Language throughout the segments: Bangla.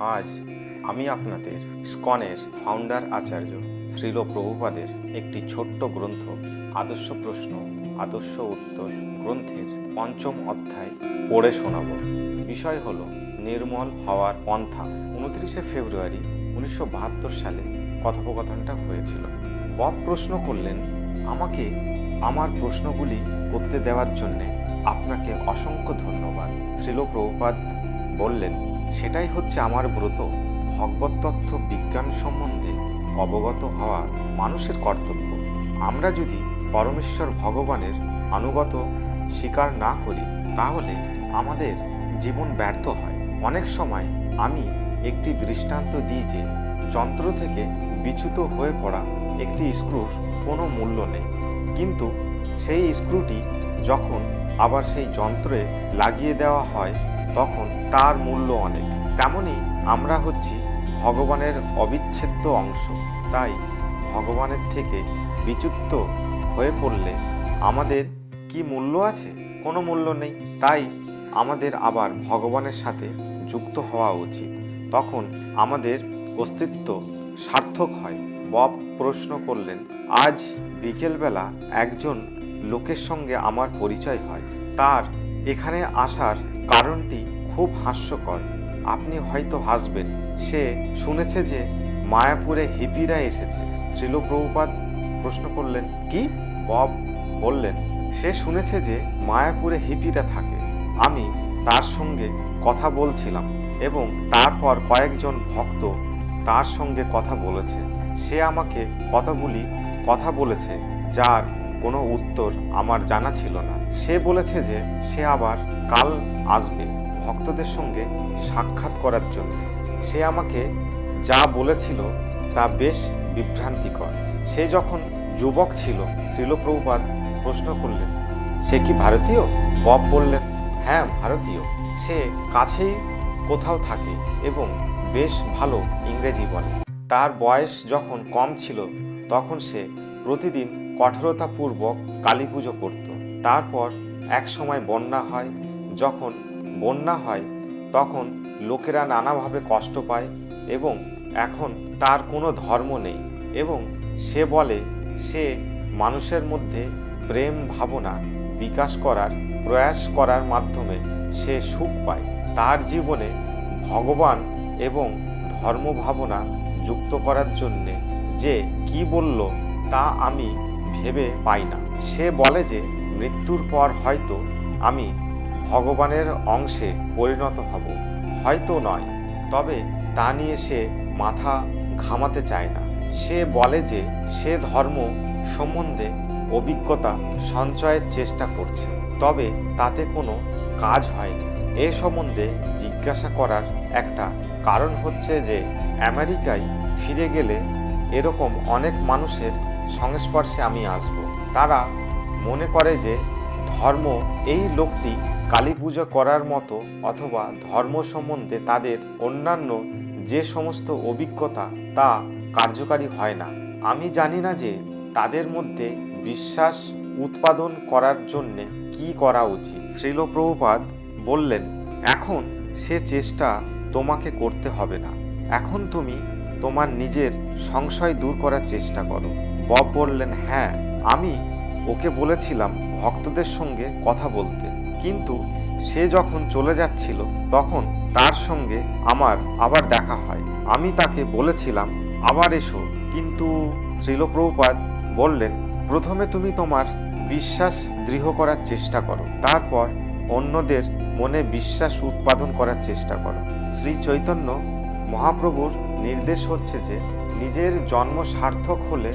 আজ আমি আপনাদের ইসকনের ফাউন্ডার আচার্য শ্রীল প্রভুপাদের একটি ছোট্ট গ্রন্থ আদর্শ প্রশ্ন আদর্শ উত্তর গ্রন্থের পঞ্চম অধ্যায় পড়ে শোনাব। বিষয় হল নির্মল হওয়ার পন্থা। 29শে ফেব্রুয়ারি 1972 সালে কথোপকথনটা হয়েছিল। বব প্রশ্ন করলেন, আমাকে আমার প্রশ্নগুলি করতে দেওয়ার জন্যে আপনাকে অসংখ্য ধন্যবাদ। শ্রীল প্রভুপাদ বললেন, সেটাই হচ্ছে আমার ব্রত। ভগবত তত্ত্ব বিজ্ঞান সম্বন্ধে অবগত হওয়া মানুষের কর্তব্য। আমরা যদি পরমেশ্বর ভগবানের আনুগত স্বীকার না করি তাহলে আমাদের জীবন ব্যর্থ হয়। অনেক সময় আমি একটি দৃষ্টান্ত দিই যে যন্ত্র থেকে বিচ্যুত হয়ে পড়া একটি স্ক্রুর কোনো মূল্য নেই, কিন্তু সেই স্ক্রুটি যখন আবার সেই যন্ত্রে লাগিয়ে দেওয়া হয় তখন তার মূল্য অনেক। তেমনই আমরা হচ্ছি ভগবানের অবিচ্ছেদ্য অংশ। তাই ভগবানের থেকে বিচ্যুত হয়ে পড়লে আমাদের কি মূল্য আছে? কোনো মূল্য নেই। তাই আমাদের আবার ভগবানের সাথে যুক্ত হওয়া উচিত, তখন আমাদের অস্তিত্ব সার্থক হয়। বব প্রশ্ন করলেন, আজ বিকেলবেলা একজন লোকের সঙ্গে আমার পরিচয় হয়। তার এখানে আসার কারণটি খুব হাস্যকর। আপনি হয়তো হাসবেন। সে শুনেছে যে মায়াপুরে হিপিরা এসেছে। শ্রীল প্রভুপাদ প্রশ্ন করলেন, কি? বব বললেন, সে শুনেছে যে মায়াপুরে হিপিরা থাকে। আমি তার সঙ্গে কথা বলছিলাম এবং তারপর কয়েকজন ভক্ত তার সঙ্গে কথা বলেছে। সে আমাকে কতগুলি কথা বলেছে যার কোনো উত্তর আমার জানা ছিল না। সে বলেছে যে সে আবার কাল আসবে ভক্তদের সঙ্গে সাক্ষাৎ করার জন্য। সে আমাকে যা বলেছিল তা বেশ বিভ্রান্তিকর। সে যখন যুবক ছিল, শ্রীল প্রভুপাদ প্রশ্ন করলেন, সে কি ভারতীয়? বব বললেন, হ্যাঁ ভারতীয়। সে কাছেই কোথাও থাকে এবং বেশ ভালো ইংরেজি বলে। তার বয়স যখন কম ছিল তখন সে প্রতিদিন কঠোরতাপূর্বক কালী পুজো করত। তারপর এক সময় বন্যা হয়। যখন বন্যা হয় তখন লোকেরা নানাভাবে কষ্ট পায় এবং এখন তার কোনো ধর্ম নেই এবং সে বলে সে মানুষের মধ্যে প্রেম ভাবনা বিকাশ করার প্রয়াস করার মাধ্যমে সে সুখ পায়। তার জীবনে ভগবান এবং ধর্ম ভাবনা যুক্ত করার জন্যে যে কি বলল তা আমি ভেবে পাই না। সে বলে যে মৃত্যুর পর হয়তো আমি ভগবানের অংশে পরিণত হব, হয়তো নয়, তবে তা নিয়ে সে মাথা ঘামাতে চায় না। সে বলে যে সে ধর্ম সম্বন্ধে অভিজ্ঞতা সঞ্চয়ের চেষ্টা করছে, তবে তাতে কোনো কাজ হয়নি। এ সম্বন্ধে জিজ্ঞাসা করার একটা কারণ হচ্ছে যে আমেরিকায় ফিরে গেলে এরকম অনেক মানুষের সংস্পর্শে আমি আসব। তারা মনে করে যে ধর্ম এই লোকটি কালী পুজো করার মতো অথবা ধর্ম সম্বন্ধে তাদের অন্যান্য যে সমস্ত অভিজ্ঞতা তা কার্যকারী হয় না। আমি জানি না যে তাদের মধ্যে বিশ্বাস উৎপাদন করার জন্যে কি করা উচিত। শ্রীল প্রভুপাদ বললেন, এখন সে চেষ্টা তোমাকে করতে হবে না। এখন তুমি তোমার নিজের সংশয় দূর করার চেষ্টা করো। বব বললেন, হ্যাঁ, আমি ওকে বলেছিলাম ভক্তদের সঙ্গে কথা বলতে, কিন্তু সে যখন চলে যাচ্ছিল তখন তার সঙ্গে আমার আবার দেখা হয়। আমি তাকে বলেছিলাম আবার এসো, কিন্তু শ্রীল প্রভুপাদ বললেন, প্রথমে তুমি তোমার বিশ্বাস দৃঢ় করার চেষ্টা করো, তারপর অন্যদের মনে বিশ্বাস উৎপাদন করার চেষ্টা করো। শ্রী চৈতন্য মহাপ্রভুর নির্দেশ হচ্ছে যে নিজের জন্ম সার্থক হলে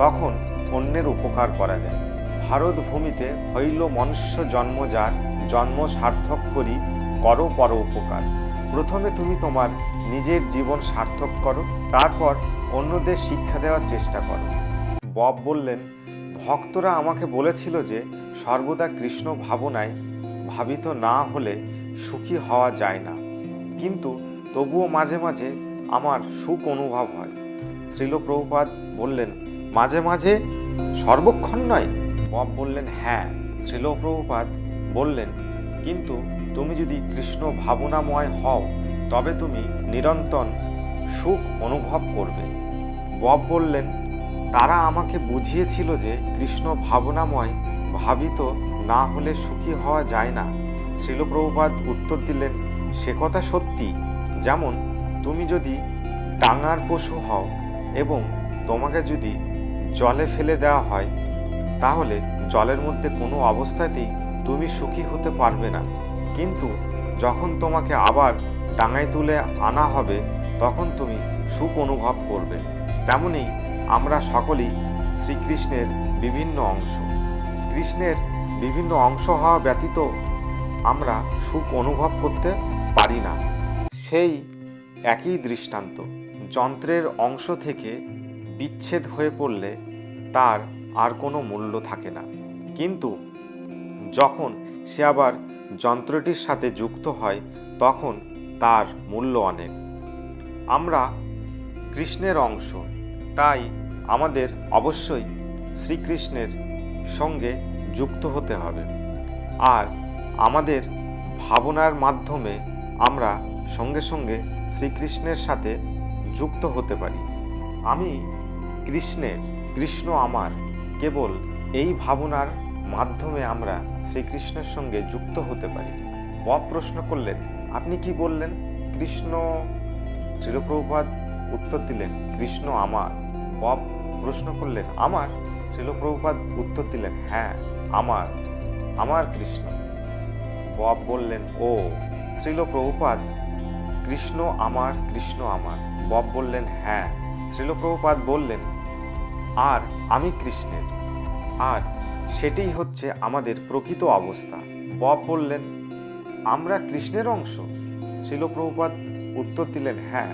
তখন অন্যের উপকার করা যায়। ভারত ভূমিতে হইল মনুষ্য জন্ম, যার জন্ম সার্থক করি করো পর উপকার। প্রথমে তুমি তোমার নিজের জীবন সার্থক করো, তারপর অন্যদের শিক্ষা দেওয়ার চেষ্টা করো। বব বললেন, ভক্তরা আমাকে বলেছিল যে সর্বদা কৃষ্ণ ভাবনায় ভাবিত না হলে সুখী হওয়া যায় না, কিন্তু তবুও মাঝে মাঝে আমার সুখ অনুভব হয়। শ্রীল প্রভুপাদ বললেন, মাঝে মাঝে, সর্বক্ষণ নয়? বব বললেন, হ্যাঁ। শ্রীল প্রভুপাদ বললেন, কিন্তু তুমি যদি কৃষ্ণ ভাবনাময় হও তবে তুমি নিরন্তর সুখ অনুভব করবে। বব বললেন, তারা আমাকে বুঝিয়েছিল যে কৃষ্ণ ভাবনাময়, ভাবিত না হলে সুখী হওয়া যায় না। শ্রীল প্রভুপাদ উত্তর দিলেন, সে কথা সত্যি। যেমন তুমি যদি ডাঙার পশু হও এবং তোমাকে যদি জলে ফেলে দেওয়া হয়, তাহলে জলের মধ্যে কোনো অবস্থাতেই তুমি সুখী হতে পারবে না। কিন্তু যখন তোমাকে আবার ডাঙায় তুলে আনা হবে, তখন তুমি সুখ অনুভব করবে। তেমনি আমরা সকলেই শ্রীকৃষ্ণের বিভিন্ন অংশ। কৃষ্ণের বিভিন্ন অংশ হওয়া ব্যতীত আমরা সুখ অনুভব করতে পারি না। সেই একই দৃষ্টান্ত, যন্ত্রের অংশ থেকে বিচ্ছেদ হয়ে পড়লে তার আর কোনো মূল্য থাকে না, কিন্তু যখন সে আবার যন্ত্রটির সাথে যুক্ত হয় তখন তার মূল্য অনেক। আমরা কৃষ্ণের অংশ, তাই আমাদের অবশ্যই শ্রীকৃষ্ণের সঙ্গে যুক্ত হতে হবে। আর আমাদের ভাবনার মাধ্যমে আমরা সঙ্গে সঙ্গে শ্রীকৃষ্ণের সাথে যুক্ত হতে পারি। আমি কৃষ্ণের, কৃষ্ণ আমার, কেবল এই ভাবনার মাধ্যমে আমরা শ্রীকৃষ্ণের সঙ্গে যুক্ত হতে পারি। বব প্রশ্ন করলেন, আপনি কি বললেন? কৃষ্ণ? শ্রীল প্রভুপাদ উত্তর দিলেন, কৃষ্ণ আমার। বব প্রশ্ন করলেন, আমার? শ্রীল প্রভুপাদ উত্তর দিলেন, হ্যাঁ আমার, আমার কৃষ্ণ। বব বললেন, ও শ্রীল প্রভুপাদ, কৃষ্ণ আমার, কৃষ্ণ আমার। বব বললেন, হ্যাঁ। শ্রীল প্রভুপাদ বললেন, আর আমি কৃষ্ণের, আর সেটাই হচ্ছে আমাদের প্রকৃত অবস্থা। বব বললেন, আমরা কৃষ্ণের অংশ? শ্রীল প্রভুপাদ উত্তর দিলেন, হ্যাঁ,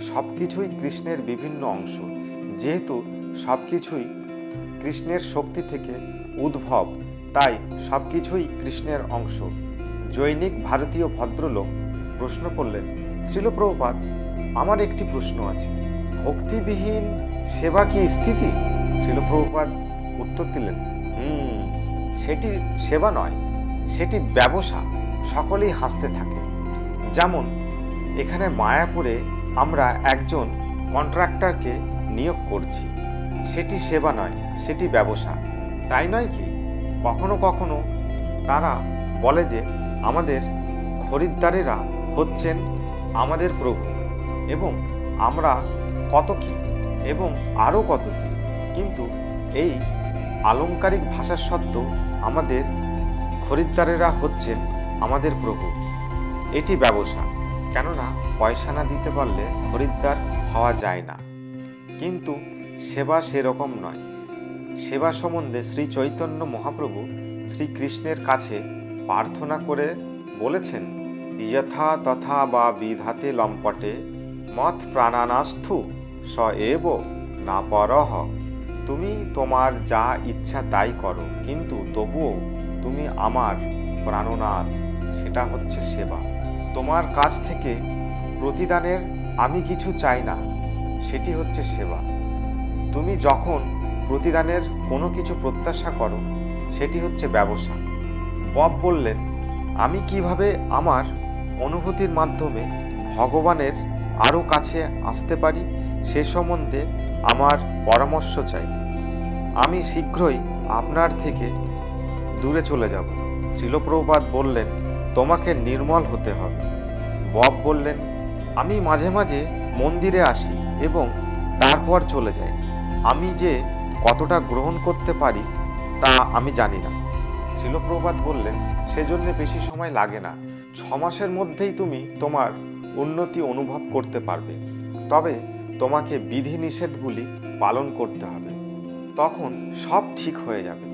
সব কিছুই কৃষ্ণের বিভিন্ন অংশ। যেহেতু সব কিছুই কৃষ্ণের শক্তি থেকে উদ্ভব, তাই সব কিছুই কৃষ্ণের অংশ। জৈনিক ভারতীয় ভদ্রলোক প্রশ্ন করলেন, শ্রীল প্রভুপাদ, আমার একটি প্রশ্ন আছে, ভক্তিবিহীন সেবা কি স্থিতি? শ্রীল প্রভুপাদ উত্তর দিলেন, সেটি সেবা নয়, সেটি ব্যবসা। সকলেই হাসতে থাকে। যেমন এখানে মায়াপুরে আমরা একজন কন্ট্রাক্টরকে নিয়োগ করছি, সেটি সেবা নয়, সেটি ব্যবসা, তাই নয় কি? কখনো কখনো তারা বলে যে আমাদের খরিদ্দারেরা হচ্ছেন আমাদের প্রভু, এবং আমরা কত কি এবং আরও কত কি, কিন্তু এই আলংকারিক ভাষা সত্ত্বেও আমাদের খরিদ্দারেরা হচ্ছেন আমাদের প্রভু। এটি ব্যবসা, কেননা পয়সা না দিতে পারলে খরিদ্দার হওয়া যায় না। কিন্তু সেবা সেরকম নয়। সেবা সম্বন্ধে শ্রী চৈতন্য মহাপ্রভু শ্রীকৃষ্ণের কাছে প্রার্থনা করে বলেছেন, যথা তথা বা বিধাতে লম্পটে মত প্রাণানাস্থু স এব না পরহ। তুমি তোমার যা ইচ্ছা তাই করো, কিন্তু তবুও তুমি আমার প্রাণনাথ। সেটা হচ্ছে সেবা। তোমার কাছ থেকে প্রতিদানের আমি কিছু চাই না, সেটি হচ্ছে সেবা। তুমি যখন প্রতিদানের কোনো কিছু প্রত্যাশা করো, সেটি হচ্ছে ব্যবসা। বব বললেন, আমি কিভাবে আমার অনুভূতির মাধ্যমে ভগবানের আরও কাছে আসতে পারি, সে সম্বন্ধে আমার পরামর্শ চাই। আমি শীঘ্রই আপনার থেকে দূরে চলে যাব। শ্রীল প্রভুপাদ বললেন, তোমাকে নির্মল হতে হবে। বব বললেন, আমি মাঝে মাঝে মন্দিরে আসি এবং তারপর চলে যাই। আমি যে কতটা গ্রহণ করতে পারি তা আমি জানি না। শ্রীল প্রভুপাদ বললেন, সেজন্য বেশি সময় লাগে না, 6 মাসের মধ্যেই তুমি তোমার উন্নতি অনুভব করতে পারবে। তবে তোমাকে বিধিনিষেধগুলি পালন করতে হবে, তখন সব ঠিক হয়ে যাবে,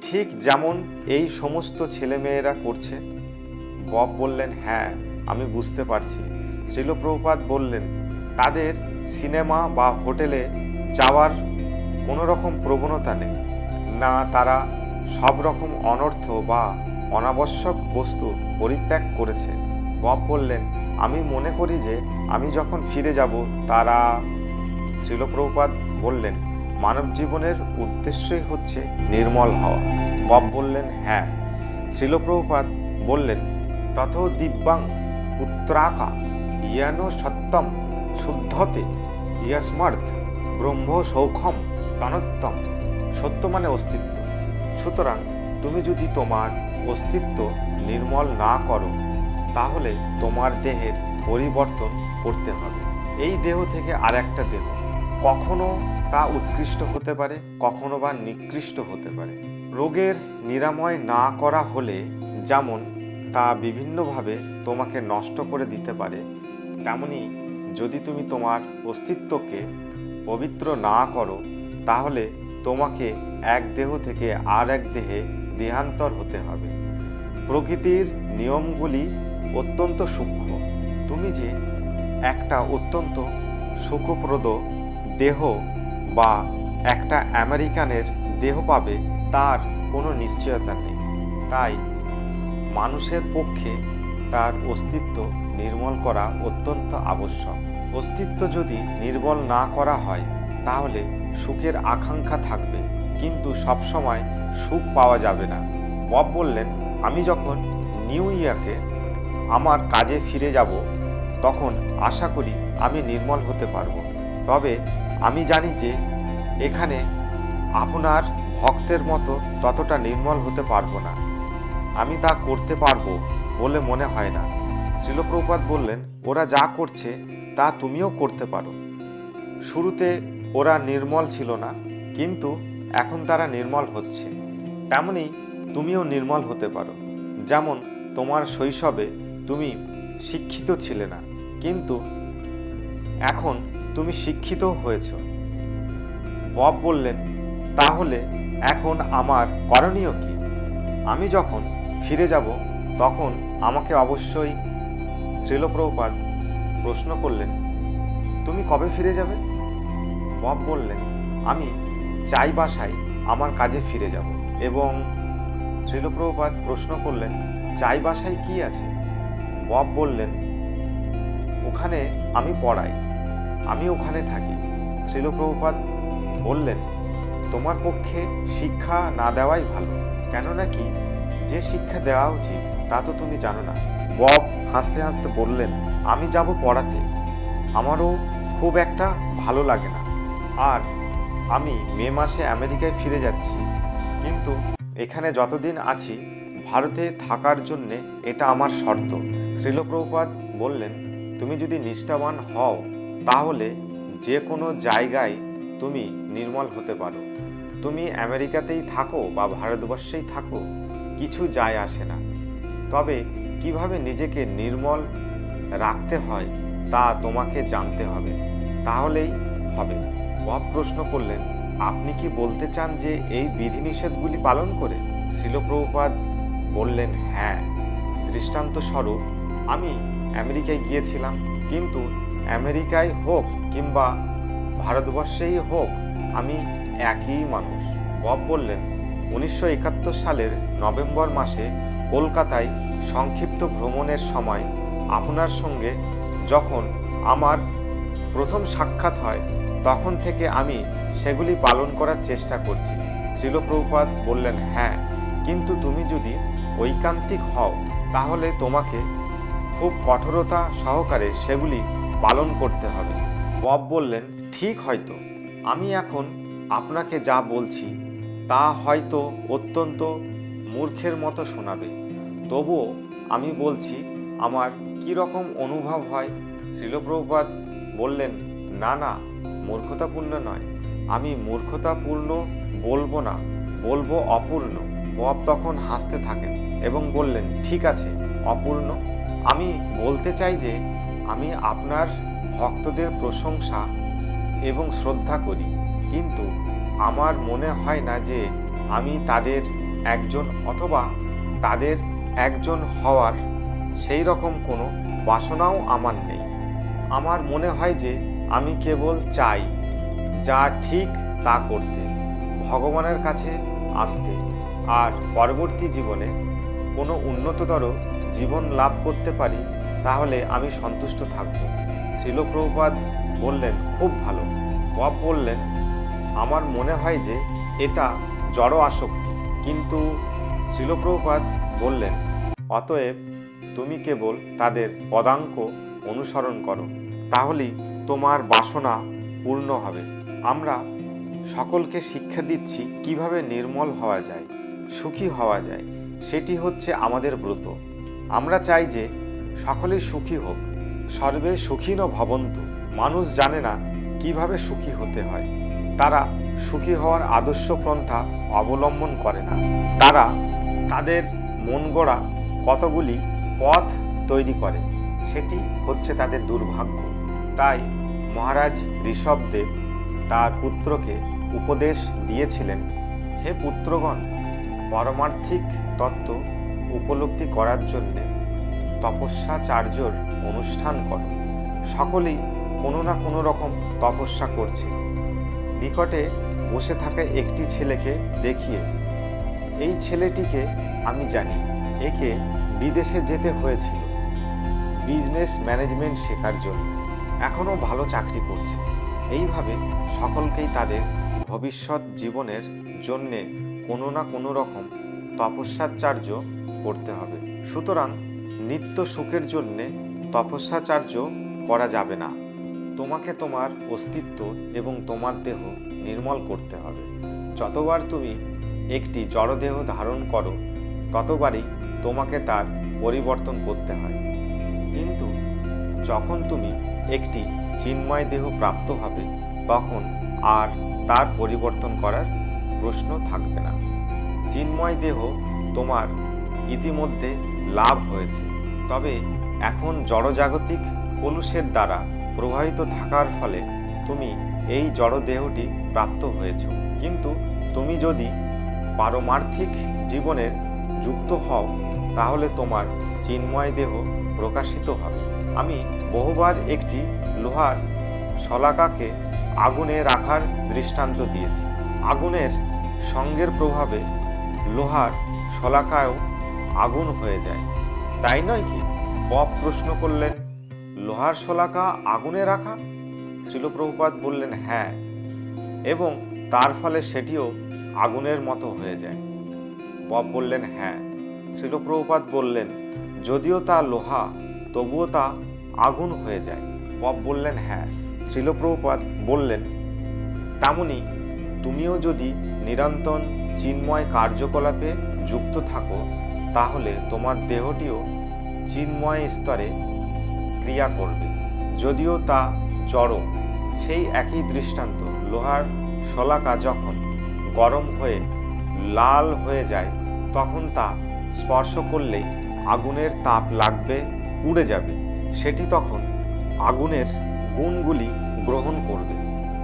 ঠিক যেমন এই সমস্ত ছেলেমেয়েরা করছে। বব বললেন, হ্যাঁ আমি বুঝতে পারছি। শ্রীল প্রভুপাদ বললেন, তাদের সিনেমা বা হোটেলে যাওয়ার কোনো রকম প্রবণতা নেই না, তারা সব রকম অনর্থ বা অনাবশ্যক বস্তু পরিত্যাগ করেছে। বব বললেন, আমি মনে করি যে আমি যখন ফিরে যাব তারা। শ্রীল প্রভুপাদ বললেন, মানব জীবনের উদ্দেশ্যই হচ্ছে নির্মল হওয়া। বব বললেন, হ্যাঁ। শ্রীল প্রভুপাদ বললেন, তথো দিব্যাং পুত্রাকা ইয়ান সত্যম শুদ্ধতে ইয়াসমর্থ ব্রহ্ম সৌখম তনোত্তম। সত্য মানে অস্তিত্ব। সুতরাং তুমি যদি তোমার অস্তিত্ব নির্মল না করো তাহলে তোমার দেহের পরিবর্তন করতে হবে। এই দেহ থেকে আর একটা দেহ, কখনো তা উৎকৃষ্ট হতে পারে, কখনো বা নিকৃষ্ট হতে পারে। রোগের নিরাময় না করা হলে যেমন তা বিভিন্নভাবে তোমাকে নষ্ট করে দিতে পারে, তেমনি যদি তুমি তোমার অস্তিত্বকে পবিত্র না করো তাহলে তোমাকে এক দেহ থেকে আর এক দেহে দেহান্তর হতে হবে। প্রকৃতির নিয়মগুলি অত্যন্ত সূক্ষ্ম। তুমি যে একটা অত্যন্ত সুখপ্রদ দেহ বা একটা আমেরিকানের দেহ পাবে তার কোনো নিশ্চয়তা নেই। তাই মানুষের পক্ষে তার অস্তিত্ব নির্মল করা অত্যন্ত আবশ্যক। অস্তিত্ব যদি নির্মল না করা হয় তাহলে সুখের আকাঙ্ক্ষা থাকবে, কিন্তু সবসময় সুখ পাওয়া যাবে না। বব বললেন, আমি যখন নিউ ইয়র্কে আমার কাজে ফিরে যাব তখন আশা করি আমি নির্মল হতে পারবো। তবে আমি জানি যে এখানে আপনার ভক্তের মতো ততটা নির্মল হতে পারবো না। আমি তা করতে পারবো বলে মনে হয় না। শ্রীল প্রভুপাদ বললেন, ওরা যা করছে তা তুমিও করতে পারো। শুরুতে ওরা নির্মল ছিল না, কিন্তু এখন তারা নির্মল হচ্ছে। তেমনি তুমিও নির্মল হতে পারো। যেমন তোমার শৈশবে তুমি শিক্ষিত ছিলে না, কিন্তু এখন তুমি শিক্ষিত হয়েছ। বব বললেন, তাহলে এখন আমার করণীয় কি? আমি যখন ফিরে যাব তখন আমাকে অবশ্যই। শ্রীল প্রভুপাদ প্রশ্ন করলেন, তুমি কবে ফিরে যাবে? বব বললেন, আমি চাই বাসায় আমার কাজে ফিরে যাব। এবং শ্রীল প্রভুপাদ প্রশ্ন করলেন, চাই বাসায় কি আছে? বব বললেন, ওখানে আমি পড়াই, আমি ওখানে থাকি। শ্রীল প্রভুপাদ বললেন, তোমার পক্ষে শিক্ষা না দেওয়াই ভালো, কেননা কি যে শিক্ষা দেওয়া উচিত তা তো তুমি জানো না। বব হাসতে হাসতে বললেন, আমি যাব পড়াতে, আমারও খুব একটা ভালো লাগে না। আর আমি মে মাসে আমেরিকায় ফিরে যাচ্ছি, কিন্তু এখানে যতদিন আছি ভারতে থাকার জন্যে এটা আমার শর্ত। শ্রীল প্রভুপাদ বললেন, তুমি যদি নিষ্ঠাবান হও তাহলে যে কোনো জায়গায় তুমি নির্মল হতে পারো। তুমি আমেরিকাতেই থাকো বা ভারতবর্ষেই থাকো, কিছু যায় আসে না। তবে কিভাবে নিজেকে নির্মল রাখতে হয় তা তোমাকে জানতে হবে, তাহলেই হবে। বব প্রশ্ন করলেন, আপনি কি বলতে চান যে এই বিধিনিষেধগুলি পালন করে? শ্রীল প্রভুপাদ বললেন, হ্যাঁ। দৃষ্টান্ত স্বরূপ আমি আমেরিকায় গিয়েছিলাম, কিন্তু আমেরিকায় হোক কিংবা ভারতবর্ষেই হোক আমি একই মানুষ। বব বললেন, 1971 সালের নভেম্বর মাসে কলকাতায় সংক্ষিপ্ত ভ্রমণের সময় আপনার সঙ্গে যখন আমার প্রথম সাক্ষাৎ হয় তখন থেকে আমি সেগুলি পালন করার চেষ্টা করছি। শ্রীল প্রভুপাদ বললেন, হ্যাঁ, কিন্তু তুমি যদি ঐকান্তিক হও তাহলে তোমাকে খুব কঠোরতা সহকারে সেগুলি পালন করতে হবে। বব বললেন, ঠিক, হয়তো আমি এখন আপনাকে যা বলছি তা হয়তো অত্যন্ত মূর্খের মতো শোনাবে, তবুও আমি বলছি আমার কি রকম অনুভব হয়। শ্রীল প্রভুপাদ বললেন, না না, মূর্খতাপূর্ণ নয়, আমি মূর্খতাপূর্ণ বলবো না, বলবো অপূর্ণ। বব তখন হাসতে থাকেন এবং বললেন, ঠিক আছে, অপূর্ণ। আমি বলতে চাই যে আমি আপনার ভক্তদের প্রশংসা এবং শ্রদ্ধা করি, কিন্তু আমার মনে হয় না যে আমি তাদের একজন অথবা তাদের একজন হওয়ার সেই রকম কোনো বাসনাও আমার নেই। আমার মনে হয় যে আমি কেবল চাই যা ঠিক তা করতে, ভগবানের কাছে আসতে, আর পরবর্তী জীবনে কোনো উন্নততর জীবন লাভ করতে পারি তাহলে আমি সন্তুষ্ট থাকব। শ্রীল প্রভুপাদ বললেন, খুব ভালো। বব বললেন, আমার মনে হয় যে এটা জড় আসক্তি। কিন্তু শ্রীল প্রভুপাদ বললেন, অতএব তুমি কেবল তাদের পদাঙ্ক অনুসরণ করো, তাহলেই তোমার বাসনা পূর্ণ হবে। আমরা সকলকে শিক্ষা দিচ্ছি কিভাবে নির্মল হওয়া যায়, সুখী হওয়া যায়। সেটি হচ্ছে আমাদের ব্রত। আমরা চাই যে সকলেই সুখী হোক। সর্বে সুখিনো ভবন্তু। মানুষ জানে না কিভাবে সুখী হতে হয়। তারা সুখী হওয়ার আদর্শ পন্থা অবলম্বন করে না। তারা তাদের মন গড়া কতগুলি পথ তৈরি করে, সেটি হচ্ছে তাদের দুর্ভাগ্য। তাই মহারাজ ঋষভদেব তার পুত্রকে উপদেশ দিয়েছিলেন, হে পুত্রগণ, পারমার্থিক তত্ত্ব উপলব্ধি করার জন্যে তপস্যাচার্যর অনুষ্ঠান করো। সকলেই কোনো না কোনো রকম তপস্যা করছে। নিকটে বসে থাকা একটি ছেলেকে দেখিয়ে, এই ছেলেটিকে আমি জানি, একে বিদেশে যেতে হয়েছিল বিজনেস ম্যানেজমেন্ট শেখার জন্য, এখনও ভালো চাকরি করছে। এইভাবে সকলকেই তাদের ভবিষ্যৎ জীবনের জন্যে কোনো না কোনো রকম তপস্যাচার্য করতে হবে। সুতরাং নিত্য সুখের জন্যে তপস্যাচার্য করা যাবে না। তোমাকে তোমার অস্তিত্ব এবং তোমার দেহ নির্মল করতে হবে। যতবার তুমি একটি জড়দেহ ধারণ করো, ততবারই তোমাকে তার পরিবর্তন করতে হয়। কিন্তু যখন তুমি একটি চিন্ময় দেহ প্রাপ্ত হবে, তখন আর তার পরিবর্তন করার প্রশ্ন থাকবে না। চিন্ময় দেহ তোমার ইতিমধ্যে লাভ হয়েছে, তবে এখন জড়জাগতিক কলুষের দ্বারা প্রবাহিত থাকার ফলে তুমি এই জড় দেহটি প্রাপ্ত হয়েছ। কিন্তু তুমি যদি পারমার্থিক জীবনের যুক্ত হও, তাহলে তোমার চিন্ময় দেহ প্রকাশিত হবে। আমি বহুবার একটি লোহার শলাকাকে আগুনে রাখার দৃষ্টান্ত দিয়েছি। আগুনের সঙ্গের প্রভাবে লোহার শলাকায়ও আগুন হয়ে যায়, তাই নয় কি? বব প্রশ্ন করলেন, লোহার শলাকা আগুনে রাখা? শ্রীল প্রভুপাদ বললেন, হ্যাঁ, এবং তার ফলে সেটিও আগুনের মতো হয়ে যায়। বব বললেন, হ্যাঁ। শ্রীল প্রভুপাদ বললেন, যদিও তা লোহা, তবুও তা আগুন হয়ে যায়। বব বললেন, হ্যাঁ। শ্রীল প্রভুপাদ বললেন, তেমনি তুমিও যদি নিরন্তর চিন্ময় কার্যকলাপে যুক্ত থাকো, তাহলে তোমার দেহটিও চিন্ময় স্তরে ক্রিয়া করবে, যদিও তা জড়। সেই একই দৃষ্টান্ত, লোহার শলাকা যখন গরম হয়ে লাল হয়ে যায়, তখন তা স্পর্শ করলেই আগুনের তাপ লাগবে, পুড়ে যাবে। সেটি তখন আগুনের গুণগুলি গ্রহণ করবে।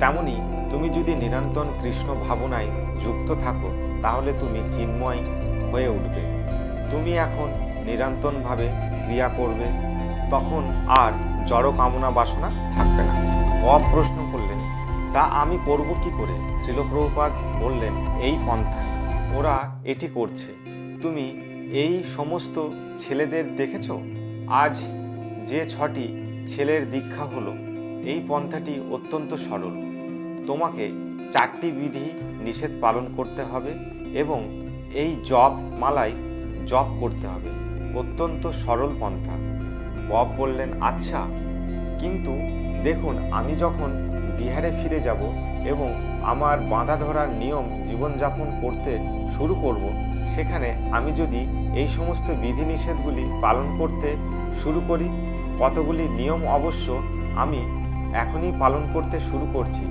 তেমনি তুমি যদি নিরন্তর কৃষ্ণ ভাবনায় যুক্ত থাকো, তাহলে তুমি চিন্ময় হয়ে উঠবে। তুমি এখন নিরন্তরভাবে ক্রিয়া করবে, তখন আর জড় কামনা বাসনা থাকবে না। বব প্রশ্ন করলেন, তা আমি করব কি করে? শ্রীল প্রভুপাদ বললেন, এই পন্থায় ওরা এটি করছে। তুমি এই সমস্ত ছেলেদের দেখেছ? আজ যে 6টি ছেলের দীক্ষা হলো, এই পন্থাটি অত্যন্ত সরল। তোমাকে 4টি বিধি নিষেধ পালন করতে হবে এবং এই জপ মালায় জপ করতে হবে। অত্যন্ত সরল পন্থা। বব বললেন, আচ্ছা, কিন্তু দেখুন, আমি যখন বিহারে ফিরে যাব এবং আমার বাঁধা ধরার নিয়ম জীবনযাপন করতে শুরু করব, সেখানে আমি যদি এই সমস্ত বিধিনিষেধগুলি পালন করতে শুরু করি, কতগুলি নিয়ম অবশ্য আমি এখনই পালন করতে শুরু করছি,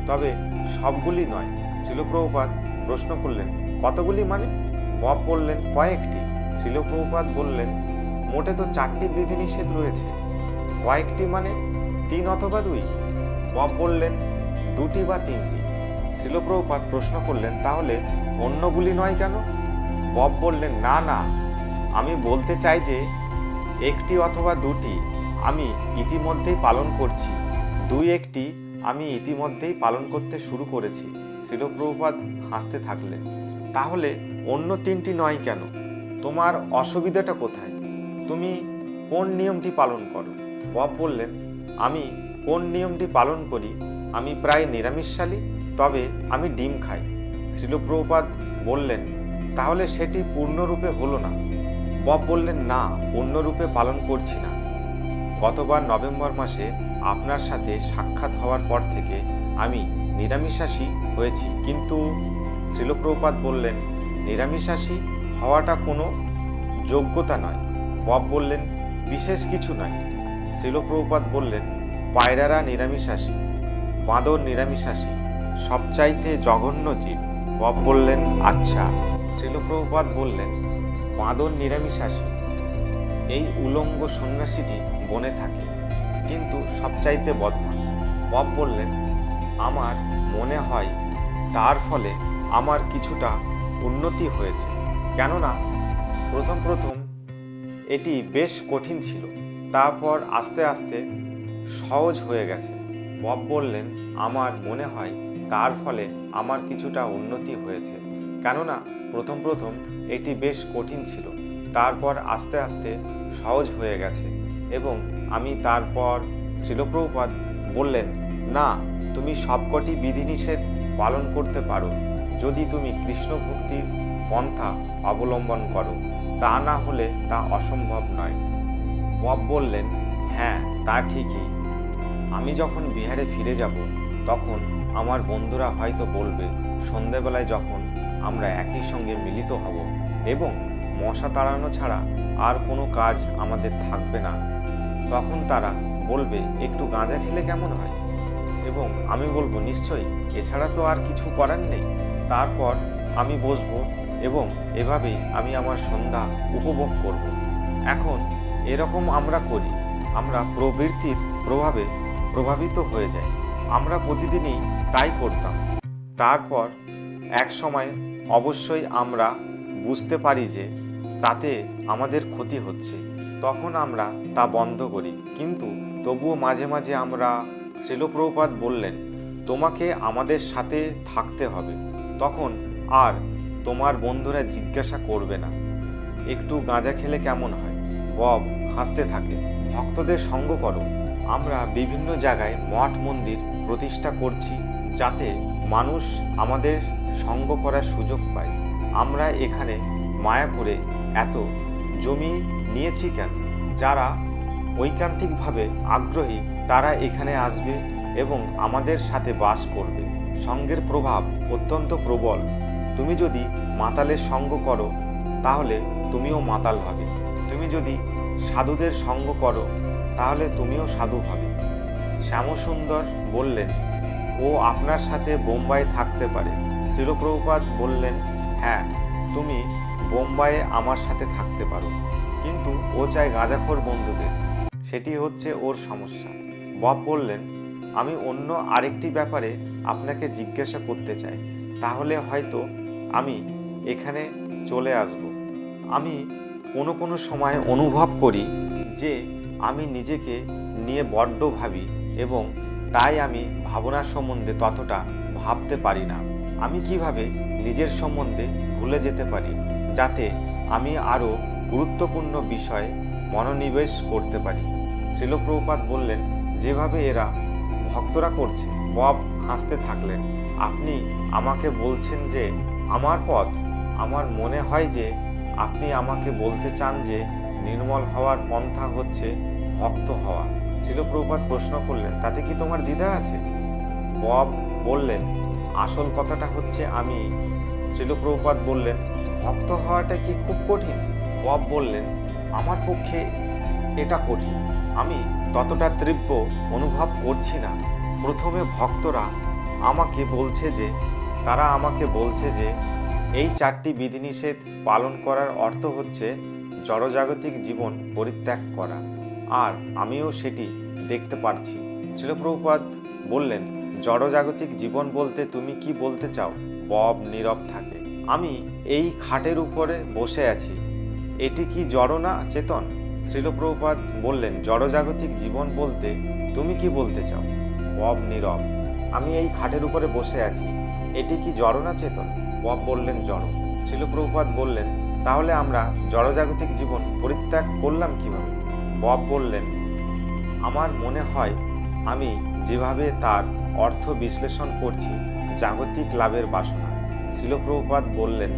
তবে সবগুলি নয়। শ্রীল প্রভুপাদ প্রশ্ন করলেন, কতগুলি মানে? বব বললেন, কয়েকটি। শ্রীল প্রভুপাদ বললেন, মোটে তো 4টি বিধিনিষেধ রয়েছে, কয়েকটি মানে 3 অথবা 2? বব বললেন, 2টি বা 3টি। শ্রীল প্রভুপাদ প্রশ্ন করলেন, তাহলে অন্যগুলি নয় কেন? বব বললেন, না না, আমি বলতে চাই যে 1টি অথবা 2টি আমি ইতিমধ্যেই পালন করছি, 2-1টি আমি ইতিমধ্যেই পালন করতে শুরু করেছি। শ্রীল প্রভুপাদ হাসতে থাকলেন, তাহলে অন্য 3টি নয় কেন? তোমার অসুবিধাটা কোথায়? তুমি কোন নিয়মটি পালন করো? বব বললেন, আমি কোন নিয়মটি পালন করি? আমি প্রায় নিরামিষশালী, তবে আমি ডিম খাই। শ্রীল প্রভুপাদ বললেন, তাহলে সেটি পূর্ণরূপে হলো না। বব বললেন, না, পূর্ণরূপে পালন করছি না। গতবার নভেম্বর মাসে আপনার সাথে সাক্ষাৎ হওয়ার পর থেকে আমি নিরামিষাশী হয়েছি, কিন্তু শ্রীল প্রভুপাদ বললেন নিরামিষাশী হওয়াটা কোনো যোগ্যতা নয়। বব বললেন বিশেষ কিছু নয়। শ্রীল প্রভুপাদ বললেন পায়রারা নিরামিষাশী, বাঁদর নিরামিষাশী, সবচাইতে জঘন্য জীব। বব বললেন আচ্ছা। শ্রীল প্রভুপাদ বললেন বাঁদর নিরামিষাশী, এই উলঙ্গ সন্ন্যাসীটি বনে থাকে, কিন্তু সবচাইতে বদমাস। বব বললেন আমার মনে হয় তার ফলে আমার কিছুটা উন্নতি হয়েছে, কেননা প্রথম প্রথম এটি বেশ কঠিন ছিল, তারপর আস্তে আস্তে সহজ হয়ে গেছে। বব বললেন আমার মনে হয় তার ফলে আমার কিছুটা উন্নতি হয়েছে, কেননা প্রথম প্রথম এটি বেশ কঠিন ছিল, তারপর আস্তে আস্তে সহজ হয়ে গেছে। এবং আমি তারপর শ্রীল প্রভুপাদ বললেন না, তুমি সবকটি বিধিনিষেধ পালন করতে পারো যদি তুমি কৃষ্ণ ভক্তির পন্থা অবলম্বন করো, তা না হলে তা অসম্ভব নয়। বব বললেন হ্যাঁ, তা ঠিকই। আমি যখন বিহারে ফিরে যাব তখন আমার বন্ধুরা হয়তো বলবে সন্ধেবেলায় যখন আমরা একই সঙ্গে মিলিত হব এবং মশা তাড়ানো ছাড়া আর কোনো কাজ আমাদের থাকবে না, তখন তারা বলবে একটু গাঁজা খেলে কেমন হয়, এবং আমি বলবো নিশ্চয়ই, এছাড়া তো আর কিছু করার নেই। তারপর আমি বসবো এবং এভাবেই আমি আমার সন্ধ্যা উপভোগ করব। এখন এরকম আমরা করি, আমরা প্রবৃত্তির প্রভাবে প্রভাবিত হয়ে যাই। আমরা প্রতিদিনই তাই করতাম। তারপর এক সময় অবশ্যই আমরা বুঝতে পারি যে তাতে আমাদের ক্ষতি হচ্ছে, তখন আমরা তা বন্ধ করি। কিন্তু তবুও মাঝে মাঝে আমরা, শ্রীল প্রভুপাদ বললেন তোমাকে আমাদের সাথে থাকতে হবে, তখন আর তোমার বন্ধুরা জিজ্ঞাসা করবে না একটু গাঁজা খেলে কেমন হয়। বব হাসতে থাকে। ভক্তদের সঙ্গ করো। আমরা বিভিন্ন জায়গায় মঠ মন্দির প্রতিষ্ঠা করছি যাতে মানুষ আমাদের সঙ্গ করার সুযোগ পায়। আমরা এখানে মায়াপুরে এত জমি নিয়েছি কেন? যারা ঐকান্তিকভাবে আগ্রহী তারা এখানে আসবে এবং আমাদের সাথে বাস করবে। সঙ্গের প্রভাব অত্যন্ত প্রবল। তুমি যদি মাতালের সঙ্গ করো তাহলে তুমিও মাতাল হবে, তুমি যদি সাধুদের সঙ্গ করো তাহলে তুমিও সাধু হবে। শ্যামসুন্দর বললেন ও আপনার সাথে বোম্বাই থাকতে পারে। শ্রীল প্রভুপাদ বললেন হ্যাঁ, তুমি বোম্বাইয়ে আমার সাথে থাকতে পারো, কিন্তু ও চায় গাঁজাখোর বন্ধুদের, সেটি হচ্ছে ওর সমস্যা। বব বললেন আমি অন্য আরেকটি ব্যাপারে আপনাকে জিজ্ঞাসা করতে চাই, তাহলে হয়তো আমি এখানে চলে আসব। আমি কোনো কোনো সময় অনুভব করি যে আমি নিজেকে নিয়ে বড্ড ভাবি এবং তাই আমি ভাবনা সম্বন্ধে ততটা ভাবতে পারি না। আমি কিভাবে নিজের সম্বন্ধে ভুলে যেতে পারি যাতে আমি আরও গুরুত্বপূর্ণ বিষয়ে মনোনিবেশ করতে পারি। শ্রীল প্রভুপাদ বললেন যেভাবে এরা ভক্তরা করছে। বব হাসতে থাকলেন। আপনি আমাকে বলছেন যে আমার পথ? আমার মনে হয় যে আপনি আমাকে বলতে চান যে নির্মল হওয়ার পন্থা হচ্ছে ভক্ত হওয়া। শ্রীল প্রভুপাদ প্রশ্ন করলেন তাতে কি তোমার দ্বিধা আছে? বব বললেন আসল কথাটা হচ্ছে আমি। শ্রীল প্রভুপাদ বললেন ভক্ত হওয়াটা কি খুব কঠিন? বব বললেন আমার পক্ষে এটা কঠিন, আমি ততটা তীব্র অনুভব করছি না। প্রথমে ভক্তরা আমাকে বলছে যে এই 4টি বিধিনিষেধ পালন করার অর্থ হচ্ছে জড়জাগতিক জীবন পরিত্যাগ করা, আর আমিও সেটি দেখতে পারছি। শ্রীল প্রভুপাদ বললেন জড়জাগতিক জীবন বলতে তুমি কি বলতে চাও? বব নীরব থাকে। আমি এই খাটের উপরে বসে আছি, এটি কি জড় না চেতন? শ্রীল প্রভুপাদ বললেন জড়জাগতিক জীবন বলতে তুমি কি বলতে চাও? বব নীরব। আমি এই খাটের উপরে বসে আছি, এটি কি জড় না চেতন? বব বললেন জড়। শ্রীল প্রভুপাদ বললেন তাহলে আমরা জড়জাগতিক জীবন পরিত্যাগ করলাম কিভাবে? বব বললেন আমার মনে হয় আমি যেভাবে তার অর্থ বিশ্লেষণ করছি জাগতিক লাভের বাসনা। শ্রীল প্রভুপাদ বললেন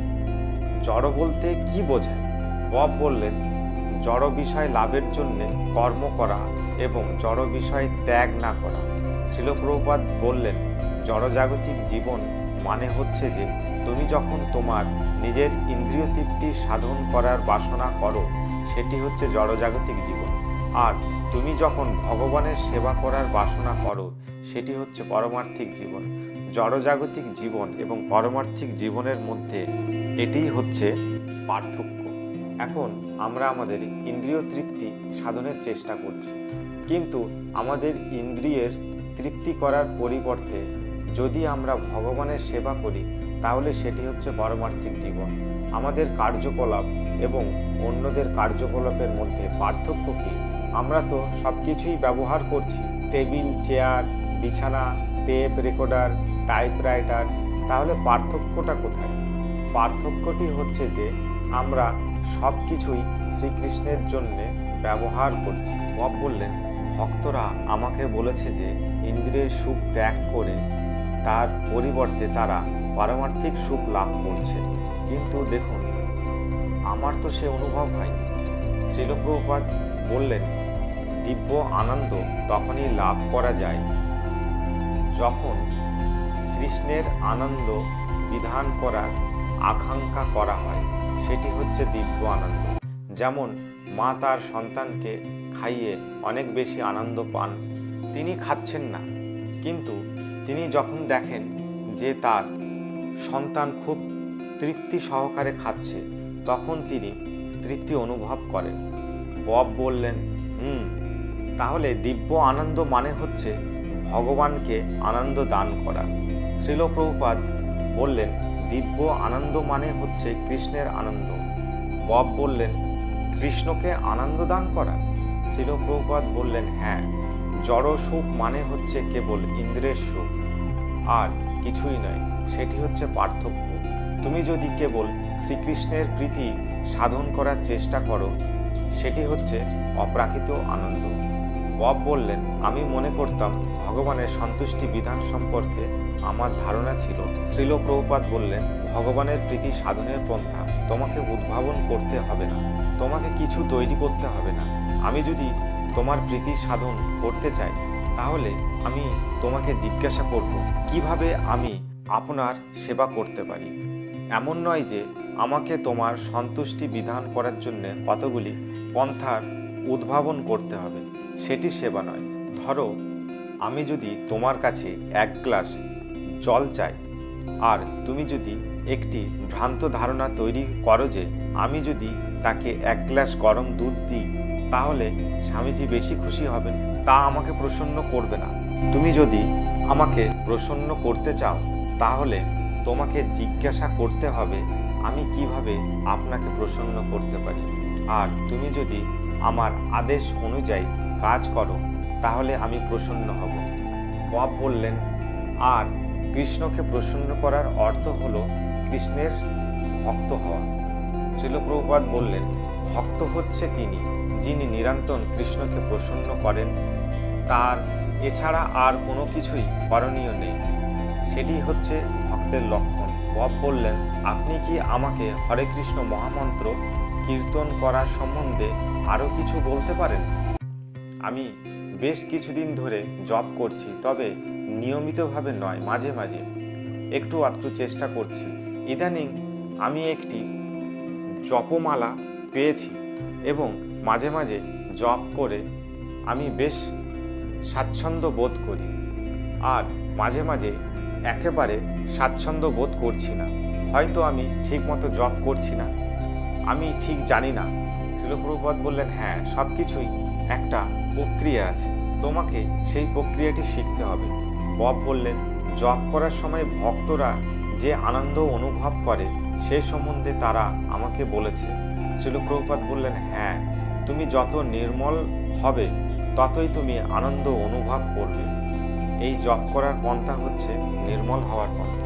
জড় বলতে কি বোঝায়? বব বললেন জড় বিষয় লাভের জন্যে কর্ম করা এবং জড় বিষয় ত্যাগ না করা। শ্রীল প্রভুপাদ বললেন, জড়জাগতিক জীবন মানে হচ্ছে যে তুমি যখন তোমার নিজের ইন্দ্রিয় তৃপ্তি সাধন করার বাসনা করো, সেটি হচ্ছে জড়জাগতিক জীবন। আর তুমি যখন ভগবানের সেবা করার বাসনা করো, সেটি হচ্ছে পারমার্থিক জীবন। জড়জাগতিক জীবন এবং পারমার্থিক জীবনের মধ্যে এটিই হচ্ছে পার্থক্য। এখন আমরা আমাদের ইন্দ্রিয় তৃপ্তি সাধনের চেষ্টা করছি, কিন্তু আমাদের ইন্দ্রিয়ের তৃপ্তি করার পরিবর্তে যদি আমরা ভগবানের সেবা করি, তাহলে সেটি হচ্ছে পারমার্থিক জীবন। আমাদের কার্যকলাপ এবং অন্যদের কার্যকলাপের মধ্যে পার্থক্য কি? আমরা তো সব কিছুই ব্যবহার করছি, টেবিল, চেয়ার, বিছানা, টেপ রেকর্ডার, টাইপরাইটার। তাহলে পার্থক্যটা কোথায়? পার্থক্যটি হচ্ছে যে আমরা সব কিছুই শ্রীকৃষ্ণের জন্যে ব্যবহার করছি। বাবা বললেন, ভক্তরা আমাকে বলেছে যে ইন্দ্রিয়ের সুখ ত্যাগ করে তার পরিবর্তে তারা পারমার্থিক সুখ লাভ করছে, কিন্তু দেখুন আমার তো সে অনুভব হয়নি। শ্রীল প্রভুপাদ বললেন, দিব্য আনন্দ তখনই লাভ করা যায় যখন কৃষ্ণের আনন্দ বিধান করার আকাঙ্ক্ষা করা হয়, সেটি হচ্ছে দিব্য আনন্দ। যেমন মা তার সন্তানকে খাইয়ে অনেক বেশি আনন্দ পান। তিনি খাচ্ছেন না, কিন্তু তিনি যখন দেখেন যে তার সন্তান খুব তৃপ্তি সহকারে খাচ্ছে, তখন তিনি তৃপ্তি অনুভব করেন। বব বললেন, তাহলে দিব্য আনন্দ মানে হচ্ছে ভগবানকে আনন্দ দান করা। শ্রীল প্রভুপাদ বললেন, দিব্য আনন্দ মানে হচ্ছে কৃষ্ণের আনন্দ। বব বললেন, কৃষ্ণকে আনন্দ দান করা? শ্রীল প্রভুপাদ বললেন, হ্যাঁ, জড় সুখ মানে হচ্ছে কেবল ইন্দ্রিয়ের সুখ, আর কিছুই নয়। সেটি হচ্ছে পার্থক্য। তুমি যদি কেবল শ্রীকৃষ্ণের প্রীতি সাধন করার চেষ্টা করো, সেটি হচ্ছে অপ্রাকৃত আনন্দ। বব বললেন, আমি মনে করতাম ভগবানের সন্তুষ্টি বিধান সম্পর্কে আমার ধারণা ছিল। শ্রীল প্রভুপাদ বললেন, ভগবানের প্রীতি সাধনের পন্থা তোমাকে উদ্ভাবন করতে হবে না, তোমাকে কিছু তৈরি করতে হবে না। আমি যদি তোমার প্রীতি সাধন করতে চাই, তাহলে আমি তোমাকে জিজ্ঞাসা করব কিভাবে আমি আপনার সেবা করতে পারি। এমন নয় যে আমাকে তোমার সন্তুষ্টি বিধান করার জন্য কতগুলি পন্থার উদ্ভাবন করতে হবে, সেটি সেবা নয়। ধরো আমি যদি তোমার কাছে এক গ্লাস জল চাই, আর তুমি যদি একটি ভ্রান্ত ধারণা তৈরি করো যে আমি যদি তাকে এক গ্লাস গরম দুধ দিই, তাহলে স্বামীজি বেশি খুশি হবেন, তা আমাকে প্রসন্ন করবে না। তুমি যদি আমাকে প্রসন্ন করতে চাও, তাহলে তোমাকে জিজ্ঞাসা করতে হবে আমি কিভাবে আপনাকে প্রসন্ন করতে পারি। আর তুমি যদি আমার আদেশ অনুযায়ী কাজ করো, তাহলে আমি প্রসন্ন হব। বব বললেন, আর কৃষ্ণকে প্রসন্ন করার অর্থ হলো কৃষ্ণের ভক্ত হওয়া। শ্রীল প্রভুপাদ বললেন, ভক্ত হচ্ছে তিনি যিনি নিরন্তর কৃষ্ণকে প্রসন্ন করেন, তার এছাড়া আর কোনো কিছুই করণীয় নেই। সেটি হচ্ছে ভক্তের লক্ষণ। বব বললেন, আপনি কি আমাকে হরে কৃষ্ণ মহামন্ত্র কীর্তন করার সম্বন্ধে আরও কিছু বলতে পারেন? আমি বেশ কিছুদিন ধরে জপ করছি, তবে নিয়মিতভাবে নয়, মাঝে মাঝে একটু আধটু চেষ্টা করছি। ইদানিং আমি একটি জপমালা পেয়েছি এবং মাঝে মাঝে জপ করে আমি বেশ স্বাচ্ছন্দ্য বোধ করি, আর মাঝে মাঝে একেবারে স্বাচ্ছন্দ্য বোধ করছি না। হয়তো আমি ঠিকমতো জপ করছি না, আমি ঠিক জানি না। শ্রীল প্রভুপাদ বললেন, হ্যাঁ, সব কিছুই একটা প্রক্রিয়া আছে, তোমাকে সেই প্রক্রিয়াটি শিখতে হবে। বব বললেন, জপ করার সময় ভক্তরা যে আনন্দ অনুভব করে সে সম্বন্ধে তারা আমাকে বলেছে। শ্রীল প্রভুপাদ বললেন, হ্যাঁ, তুমি যত নির্মল হবে ততই তুমি আনন্দ অনুভব করবে। এই জপ করার পন্থা হচ্ছে নির্মল হওয়ার পন্থা।